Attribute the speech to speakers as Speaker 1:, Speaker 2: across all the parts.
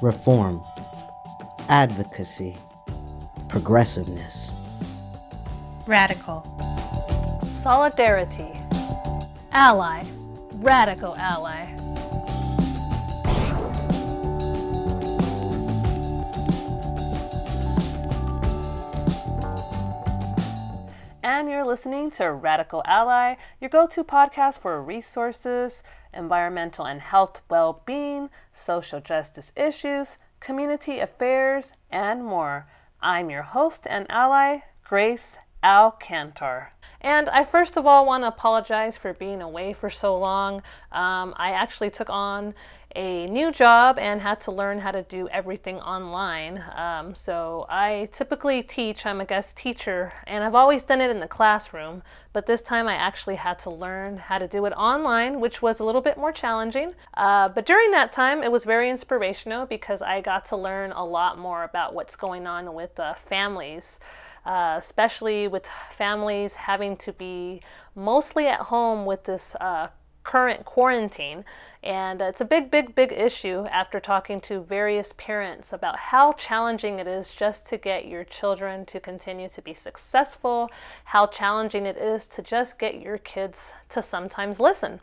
Speaker 1: reform, advocacy, progressiveness,
Speaker 2: radical, solidarity, ally, radical ally. And you're listening to Radical Ally, your go-to podcast for resources, environmental and health well-being, social justice issues, community affairs, and more. I'm your host and ally, Grace Alcantar. And I first of all want to apologize for being away for so long. I actually took on a new job and had to learn how to do everything online. So I typically teach, I'm a guest teacher, and I've always done it in the classroom, but this time I actually had to learn how to do it online, which was a little bit more challenging. But during that time, it was very inspirational because I got to learn a lot more about what's going on with families. Especially with families having to be mostly at home with this current quarantine. And it's a big issue after talking to various parents about how challenging it is just to get your children to continue to be successful, how challenging it is to just get your kids to sometimes listen.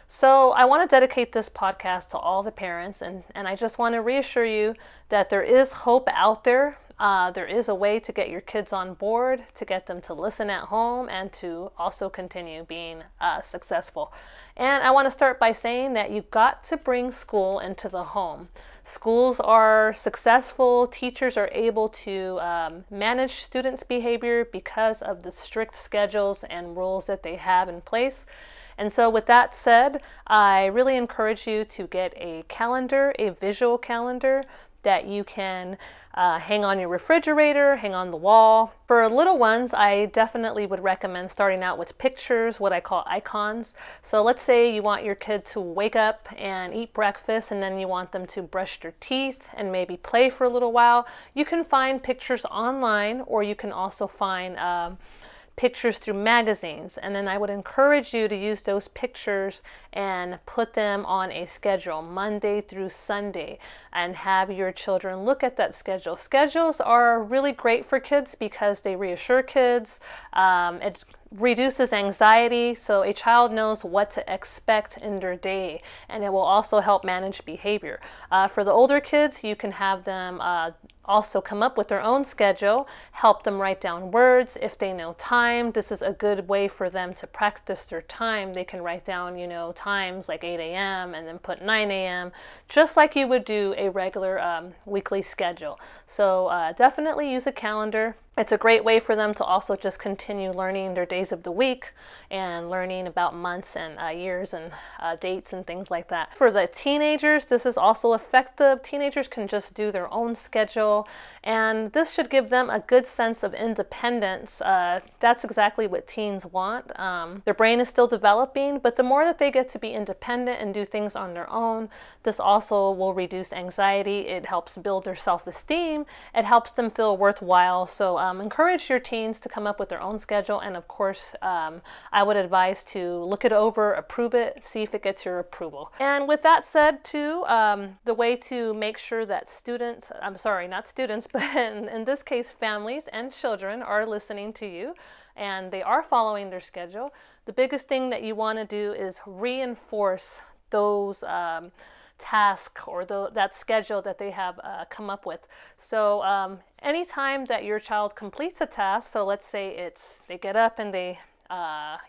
Speaker 2: So I want to dedicate this podcast to all the parents, and I just want to reassure you that there is hope out there. There is a way to get your kids on board, to get them to listen at home, and to also continue being successful. And I want to start by saying that you've got to bring school into the home. Schools are successful. Teachers are able to manage students' behavior because of the strict schedules and rules that they have in place. And so with that said, I really encourage you to get a calendar, a visual calendar that you can hang on your refrigerator, hang on the wall. For little ones, I definitely would recommend starting out with pictures, what I call icons. So let's say you want your kid to wake up and eat breakfast, and then you want them to brush their teeth and maybe play for a little while. You can find pictures online, or you can also find pictures through magazines, and then I would encourage you to use those pictures and put them on a schedule Monday through Sunday and have your children look at that schedule. Schedules are really great for kids because they reassure kids. It reduces anxiety, so a child knows what to expect in their day, and it will also help manage behavior. For the older kids, you can have them also come up with their own schedule, help them write down words. If they know time, this is a good way for them to practice their time. They can write down, times like 8 a.m. and then put 9 a.m., just like you would do a regular weekly schedule. So definitely use a calendar. It's a great way for them to also just continue learning their days of the week and learning about months and years and dates and things like that. For the teenagers, this is also effective. Teenagers can just do their own schedule, and this should give them a good sense of independence. That's exactly what teens want. Their brain is still developing, but the more that they get to be independent and do things on their own, this also will reduce anxiety. It helps build their self-esteem. It helps them feel worthwhile. So encourage your teens to come up with their own schedule, and of course I would advise to look it over, approve it, see if it gets your approval. And with that said too, the way to make sure that not students, but in this case families and children are listening to you and they are following their schedule, the biggest thing that you want to do is reinforce those task or that schedule that they have come up with. So anytime that your child completes a task, so let's say they get up and they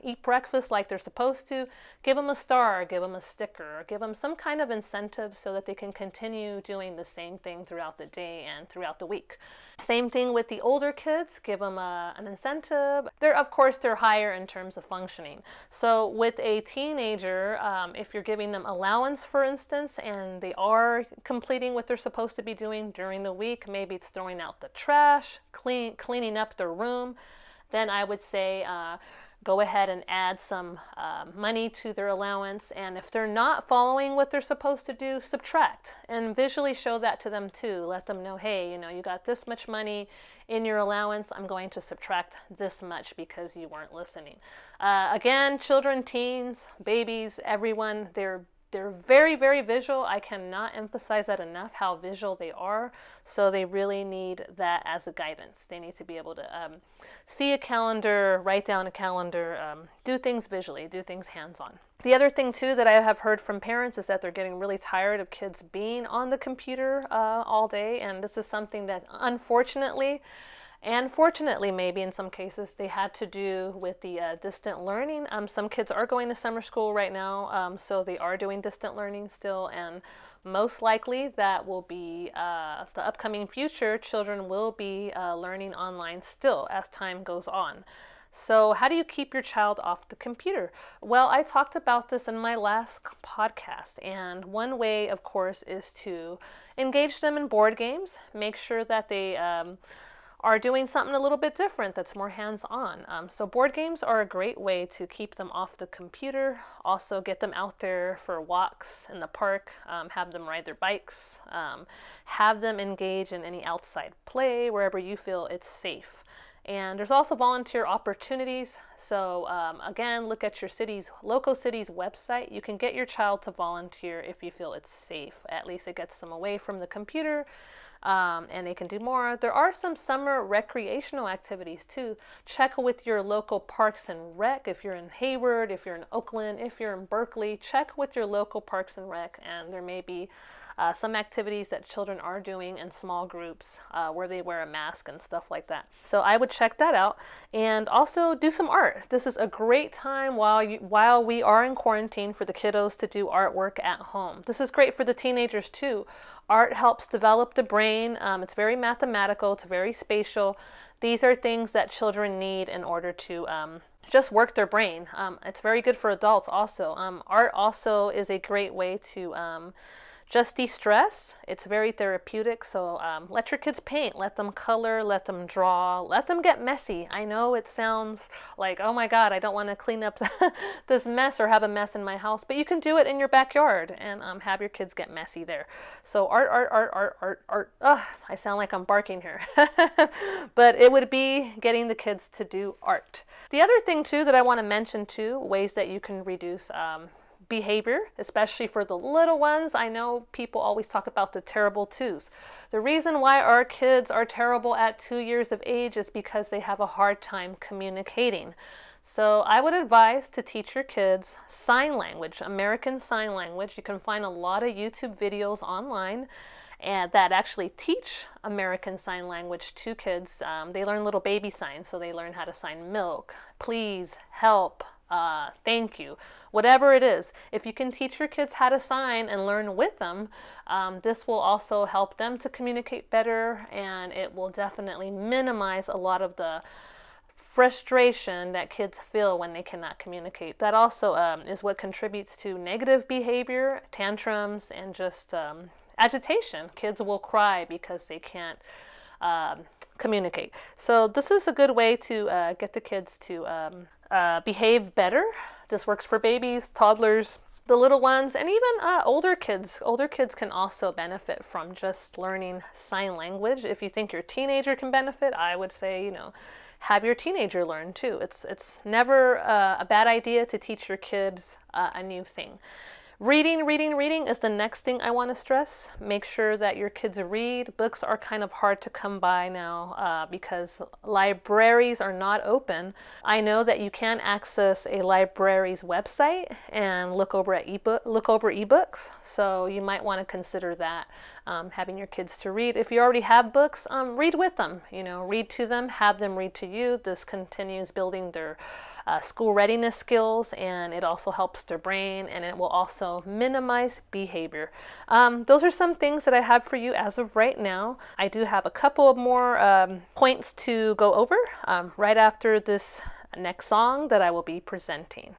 Speaker 2: eat breakfast like they're supposed to, give them a star, give them a sticker, or give them some kind of incentive so that they can continue doing the same thing throughout the day and throughout the week. Same thing with the older kids, give them an incentive. Of course, they're higher in terms of functioning. So with a teenager, if you're giving them allowance, for instance, and they are completing what they're supposed to be doing during the week, maybe it's throwing out the trash, cleaning up their room, then I would say go ahead and add some money to their allowance. And if they're not following what they're supposed to do, subtract and visually show that to them too. Let them know, hey, you got this much money in your allowance. I'm going to subtract this much because you weren't listening. Again, children, teens, babies, everyone, they're They're very, very visual. I cannot emphasize that enough, how visual they are. So they really need that as a guidance. They need to be able to see a calendar, write down a calendar, do things visually, do things hands-on. The other thing too that I have heard from parents is that they're getting really tired of kids being on the computer all day. And this is something that unfortunately, and fortunately, maybe in some cases, they had to do with the distant learning. Some kids are going to summer school right now, so they are doing distant learning still, and most likely that will be the upcoming future. Children will be learning online still as time goes on. So how do you keep your child off the computer? Well, I talked about this in my last podcast, and one way, of course, is to engage them in board games. Make sure that they are doing something a little bit different that's more hands-on. So board games are a great way to keep them off the computer. Also get them out there for walks in the park, have them ride their bikes, have them engage in any outside play wherever you feel it's safe. And there's also volunteer opportunities. So again, look at your local city's website. You can get your child to volunteer if you feel it's safe. At least it gets them away from the computer. And they can do more. There are some summer recreational activities too. Check with your local parks and rec. If you're in Hayward, if you're in Oakland, if you're in Berkeley, check with your local parks and rec, and there may be some activities that children are doing in small groups where they wear a mask and stuff like that. So I would check that out, and also do some art. This is a great time while we are in quarantine for the kiddos to do artwork at home. This is great for the teenagers too. Art helps develop the brain. It's very mathematical. It's very spatial. These are things that children need in order to just work their brain. It's very good for adults also. Art also is a great way to just de-stress. It's very therapeutic. So let your kids paint, let them color, let them draw, let them get messy. I know it sounds like, oh my God, I don't want to clean up this mess or have a mess in my house, but you can do it in your backyard and have your kids get messy there. So art. I sound like I'm barking here. But it would be getting the kids to do art. The other thing too that I want to mention too, ways that you can reduce behavior, especially for the little ones. I know people always talk about the terrible twos. The reason why our kids are terrible at 2 years of age is because they have a hard time communicating. So I would advise to teach your kids sign language, American Sign Language. You can find a lot of YouTube videos online and that actually teach American Sign Language to kids. They learn little baby signs, so they learn how to sign milk, please, help, thank you, whatever it is. If you can teach your kids how to sign and learn with them, this will also help them to communicate better, and it will definitely minimize a lot of the frustration that kids feel when they cannot communicate. That also is what contributes to negative behavior, tantrums, and just agitation. Kids will cry because they can't communicate. So this is a good way to get the kids to behave better. This works for babies, toddlers, the little ones, and even older kids. Older kids can also benefit from just learning sign language. If you think your teenager can benefit, I would say, have your teenager learn too. It's never a bad idea to teach your kids a new thing. Reading is the next thing I want to stress. Make sure that your kids read. Books are kind of hard to come by now because libraries are not open. I know that you can access a library's website and look over ebooks. So you might want to consider that, having your kids to read. If you already have books, read with them. Read to them, have them read to you. This continues building their school readiness skills, and it also helps their brain, and it will also minimize behavior. Those are some things that I have for you as of right now. I do have a couple of more points to go over right after this next song that I will be presenting.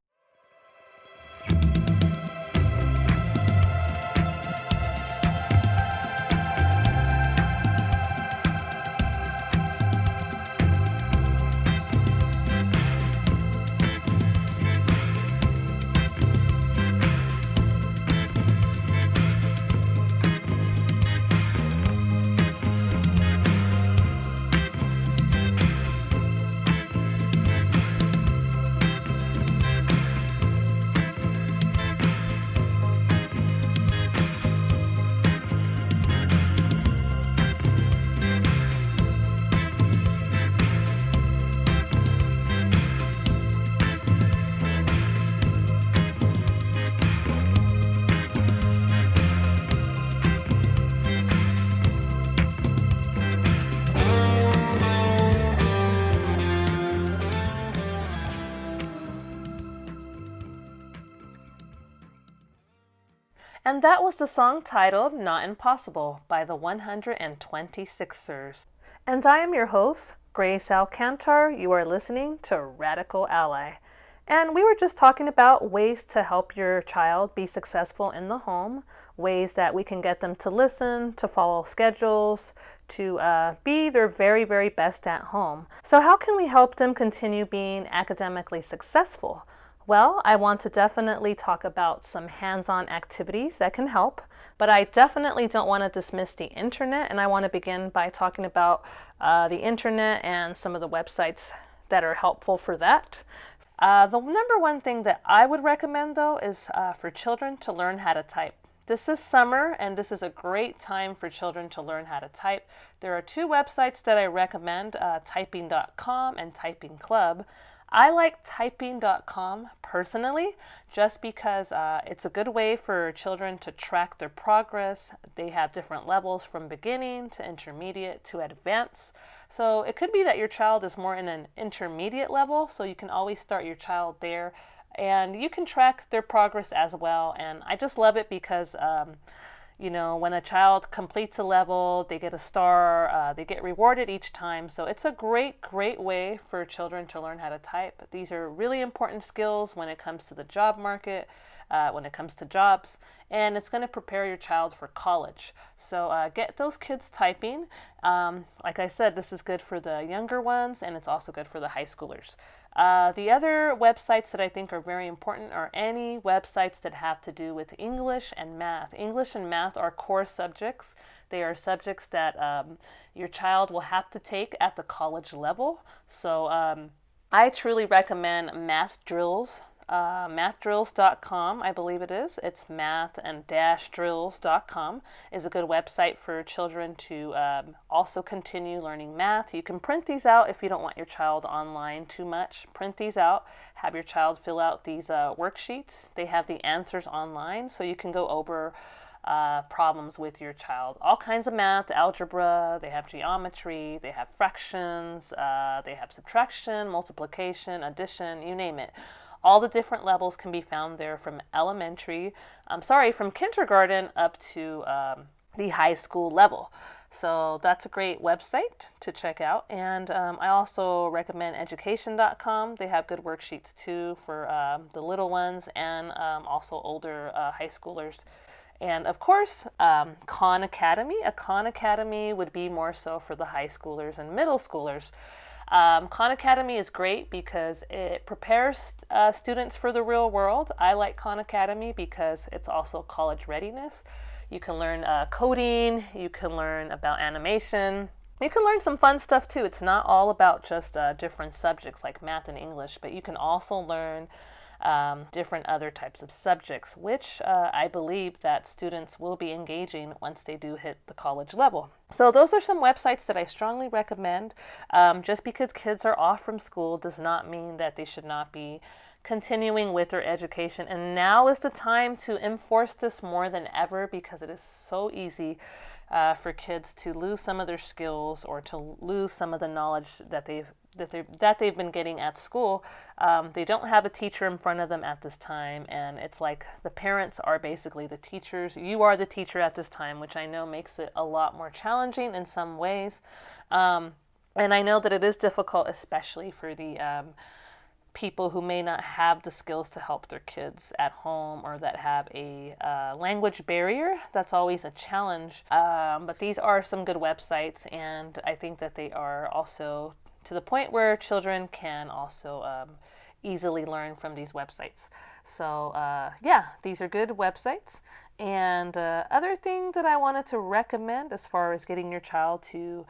Speaker 2: And that was the song titled Not Impossible by the 126ers. And I am your host, Grace Alcantar. You are listening to Radical Ally. And we were just talking about ways to help your child be successful in the home, ways that we can get them to listen, to follow schedules, to be their very, very best at home. So how can we help them continue being academically successful? Well, I want to definitely talk about some hands-on activities that can help, but I definitely don't want to dismiss the internet, and I want to begin by talking about the internet and some of the websites that are helpful for that. The number one thing that I would recommend, though, is for children to learn how to type. This is summer, and this is a great time for children to learn how to type. There are two websites that I recommend, typing.com and Typing Club. I like typing.com personally, just because it's a good way for children to track their progress. They have different levels from beginning to intermediate to advanced. So it could be that your child is more in an intermediate level, so you can always start your child there, and you can track their progress as well. And I just love it because when a child completes a level, they get a star, they get rewarded each time. So it's a great, great way for children to learn how to type. These are really important skills when it comes to the job market, when it comes to jobs, and it's going to prepare your child for college. So get those kids typing. Like I said, this is good for the younger ones, and it's also good for the high schoolers. The other websites that I think are very important are any websites that have to do with English and math. English and math are core subjects. They are subjects that your child will have to take at the college level. So I truly recommend Math Drills. Mathdrills.com, I believe it is. It's math and drills.com is a good website for children to also continue learning math. You can print these out if you don't want your child online too much. Print these out. Have your child fill out these worksheets. They have the answers online, so you can go over problems with your child. All kinds of math, algebra, they have geometry, they have fractions, they have subtraction, multiplication, addition, you name it. All the different levels can be found there from from kindergarten up to the high school level. So that's a great website to check out. And I also recommend education.com. They have good worksheets too for the little ones and also older high schoolers. And of course, Khan Academy. A Khan Academy would be more so for the high schoolers and middle schoolers. Khan Academy is great because it prepares students for the real world. I like Khan Academy because it's also college readiness. You can learn coding, you can learn about animation, you can learn some fun stuff too. It's not all about just different subjects like math and English, but you can also learn different other types of subjects, which I believe that students will be engaging once they do hit the college level. So those are some websites that I strongly recommend. Just because kids are off from school does not mean that they should not be continuing with their education. And now is the time to enforce this more than ever, because it is so easy for kids to lose some of their skills or to lose some of the knowledge that they've been getting at school. They don't have a teacher in front of them at this time, and it's like the parents are basically the teachers. You are the teacher at this time, which I know makes it a lot more challenging in some ways. And I know that it is difficult, especially for the people who may not have the skills to help their kids at home, or that have a language barrier. That's always a challenge. But these are some good websites, and I think that they are also to the point where children can also easily learn from these websites. So these are good websites. And other thing that I wanted to recommend as far as getting your child to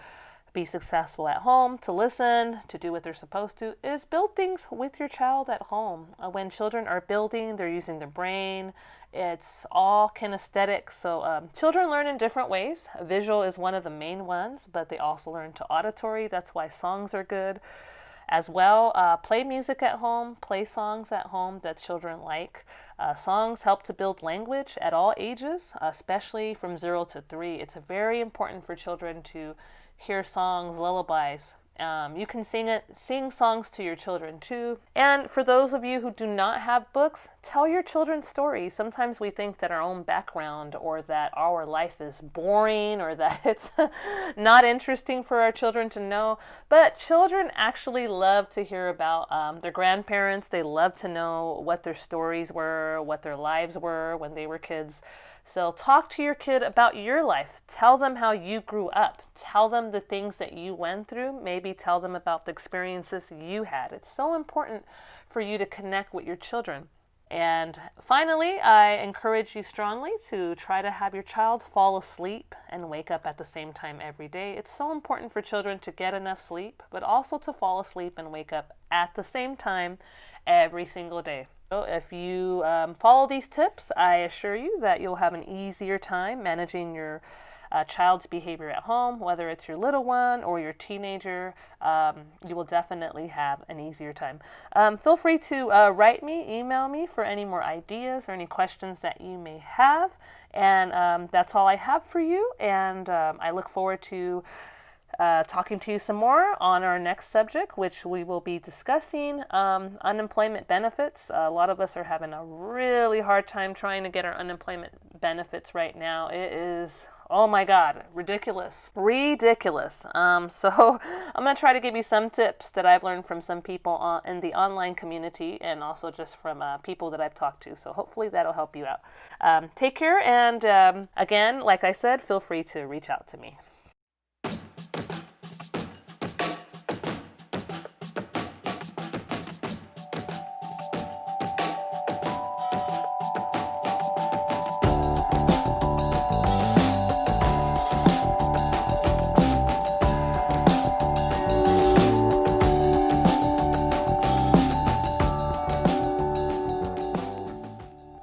Speaker 2: be successful at home, to listen, to do what they're supposed to, is build things with your child at home. When children are building, they're using their brain. It's all kinesthetic. So children learn in different ways. Visual is one of the main ones, but they also learn to auditory. That's why songs are good as well. Play music at home, play songs at home that children like. Songs help to build language at all ages, especially from 0 to 3. It's very important for children to hear songs, lullabies You can sing songs to your children too. And for those of you who do not have books, tell your children stories. Sometimes we think that our own background or that our life is boring or that it's not interesting for our children to know. But children actually love to hear about their grandparents. They love to know what their stories were, what their lives were when they were kids. So talk to your kid about your life. Tell them how you grew up. Tell them the things that you went through. Maybe tell them about the experiences you had. It's so important for you to connect with your children. And finally, I encourage you strongly to try to have your child fall asleep and wake up at the same time every day. It's so important for children to get enough sleep, but also to fall asleep and wake up at the same time every single day. So if you follow these tips, I assure you that you'll have an easier time managing your child's behavior at home, whether it's your little one or your teenager. You will definitely have an easier time. Feel free to write me, email me for any more ideas or any questions that you may have. And that's all I have for you. And I look forward to talking to you some more on our next subject, which we will be discussing unemployment benefits. A lot of us are having a really hard time trying to get our unemployment benefits right now. It is, oh my God, ridiculous. So I'm going to try to give you some tips that I've learned from some people in the online community and also just from people that I've talked to. So hopefully that'll help you out. Take care. And again, like I said, feel free to reach out to me.